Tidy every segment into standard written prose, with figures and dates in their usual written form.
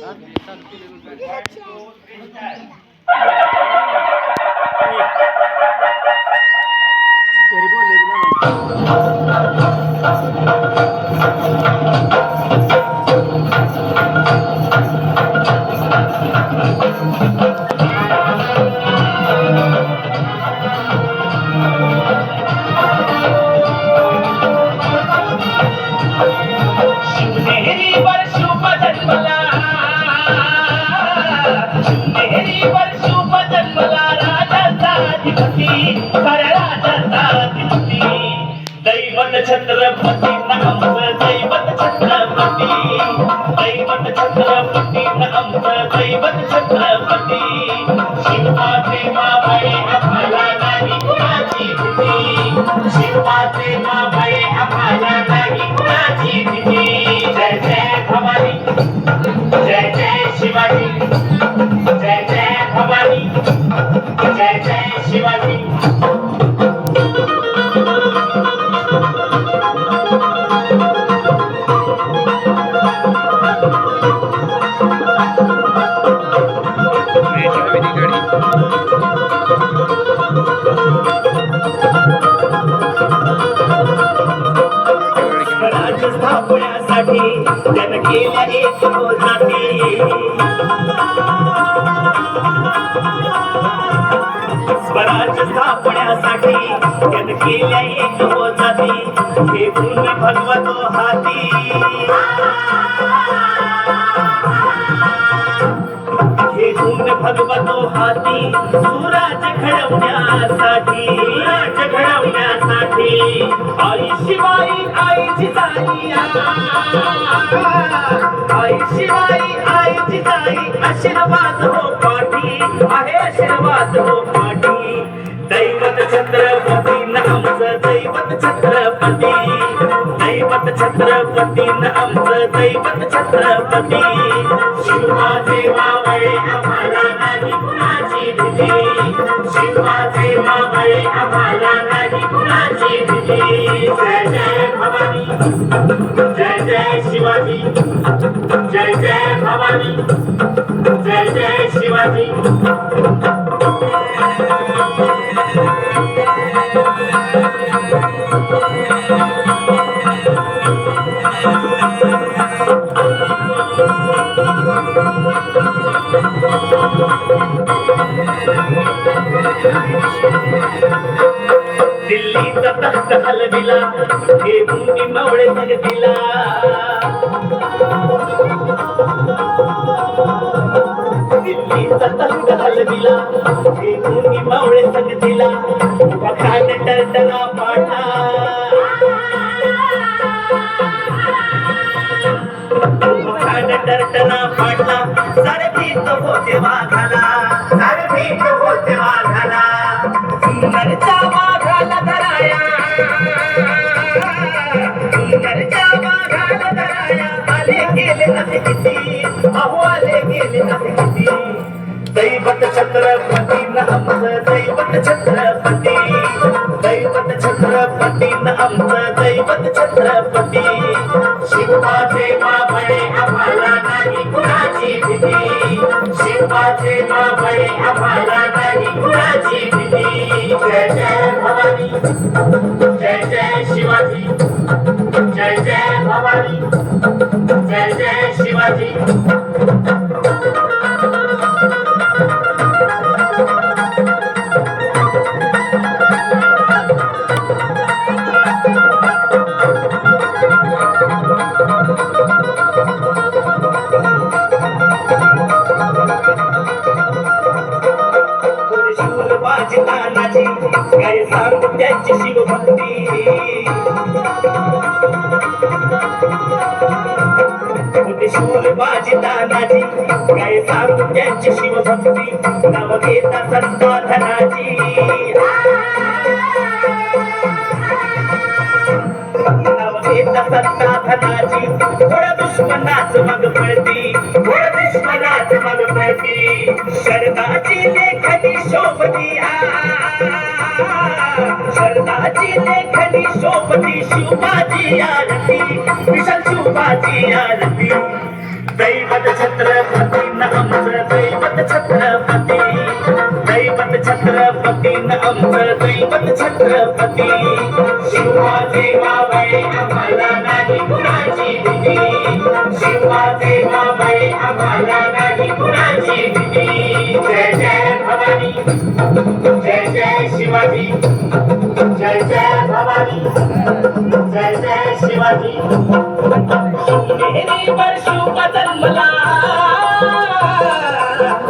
घरी बोलले शिवनेरीवर शुभ जन्मला, शिवनेरीवर शुभ जन्मला राजाचा अधिपती, खऱ्या राजाचा अधिपती. दैवत छत्रपती आमचं दैवत छत्रपती, दैवत छत्रपती आमचं दैवत छत्रपती. शिवाचे मावळे आम्हाला नाही कुणाची भीती, शिवाचे मावळे आम्हाला नाही कुणाची भीती. जय जय भवानी, जय जय शिवाजी, जय जय भवानी, जय जय शिवाजी. स्वराज्य स्थापण्यासाठी त्यानं केल्या एक जाती, स्वराज्य स्थापण्यासाठी त्यानं केल्या एक जाती. हे गुण भगवतो हाती, हे गुण भगवतो हाती. सुराज घडवण्यासाठी, सुराज घडवण्यासाठी. आई शिवाई आई जिजाई, आई शिवाई आई जिजाई. आशीर्वाद हो पाठी, आहे आशीर्वाद हो पाठी. दैवत छत्रपती आमचं दैवत छत्रपती, दैवत छत्रपती आमचं दैवत छत्रपती. शिवाचे मावळे आम्हाला नाही कुणाची भीती, शिवाचे मावळे आम्हाला नाही कुणाची भीती. जय जय भवानी, जय जय शिवाजी, जय जय भवानी, जय जय शिवाजी. दिल्लीचा तख्त हलविला, हे मुनी मावळे जगदिला. दिल्लीचा तख्त हलविला, हे मुनी मावळे जगदिला. वखाण टरटरा पाटा, वखाण टरटरा पाटला. सारे भीत होते वाघाला, सारे भीत होते वाघाला. सुंदरच्या वाघाला धराया, सुंदरच्या वाघाला धराया. आले गेले असे किती, अहो आले गेले असे किती. दैवत छत्रपती आमचं दैवत छत्रपती, दैवत छत्रपती आमचं दैवत छत्रपती. शिवाचे मावळे आम्हाला नाही कुणाची भीती, शिवाचे मावळे आम्हाला नाही कुणाची भीती. जय जय भवानी, जय जय शिवाजी, जय जय भवानी, जय जय शिवाजी. शूरबाजी तानाजी काय सांगू त्यांची शिवभक्ती. शूरबाजी तानाजी काय सांगू त्यांची शिवभक्ती. नाव घेता संता धनाजी, नाव घेता संता धनाजी. थोडं दुश्मनाच मग पळती, थोडं दुश्मनाच मग पळती. शरदाची लेखनी शोभती, शरदाची लेखनी शोभती. शिवबाजी आरती, विशाल शिवबाजी आरती. दैवत छत्रपती न आमचं दैवत छत्रपती दैवत छत्रपती न आमचं दैवत छत्रपती शिवाजी मावळे आम्हाला नाही कुणाची भीती शिवाजी मावळे आम्हाला नाही कुणाची भीती जय जय भवानी जय जय शिवाजी जय जय भवानी जय जय शिवाजी शिवनेरीवर शिव जन्मला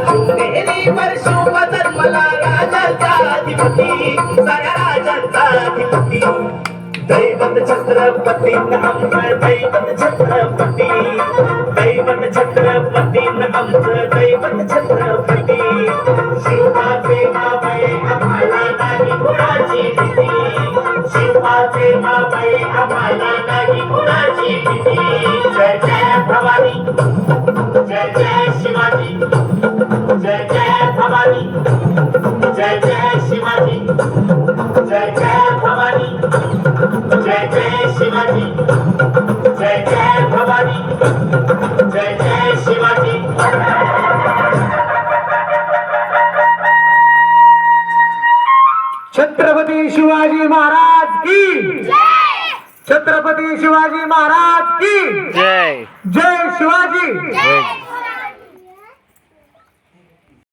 शिवनेरीवर शिव जन्मला राजांचा अधिपती साऱ्या राजांचा अधिपती दैवत छत्रपती आमचं दैवत छत्रपती दैवत छत्रपती आमचं दैवत छत्रपती शिवाचे मावळे आम्हाला नाही कुणाची भीती शिवाचे मावळे आम्हाला नाही कुणाची भीती जय जय भवानी जय जय शिवाजी जय जय भवानी जय जय शिवाजी जय जय भवानी जय जय शिवाजी जय जय भवानी जय जय शिवाजी छत्रपती शिवाजी महाराज की छत्रपती शिवाजी महाराज की जय जय शिवाजी जय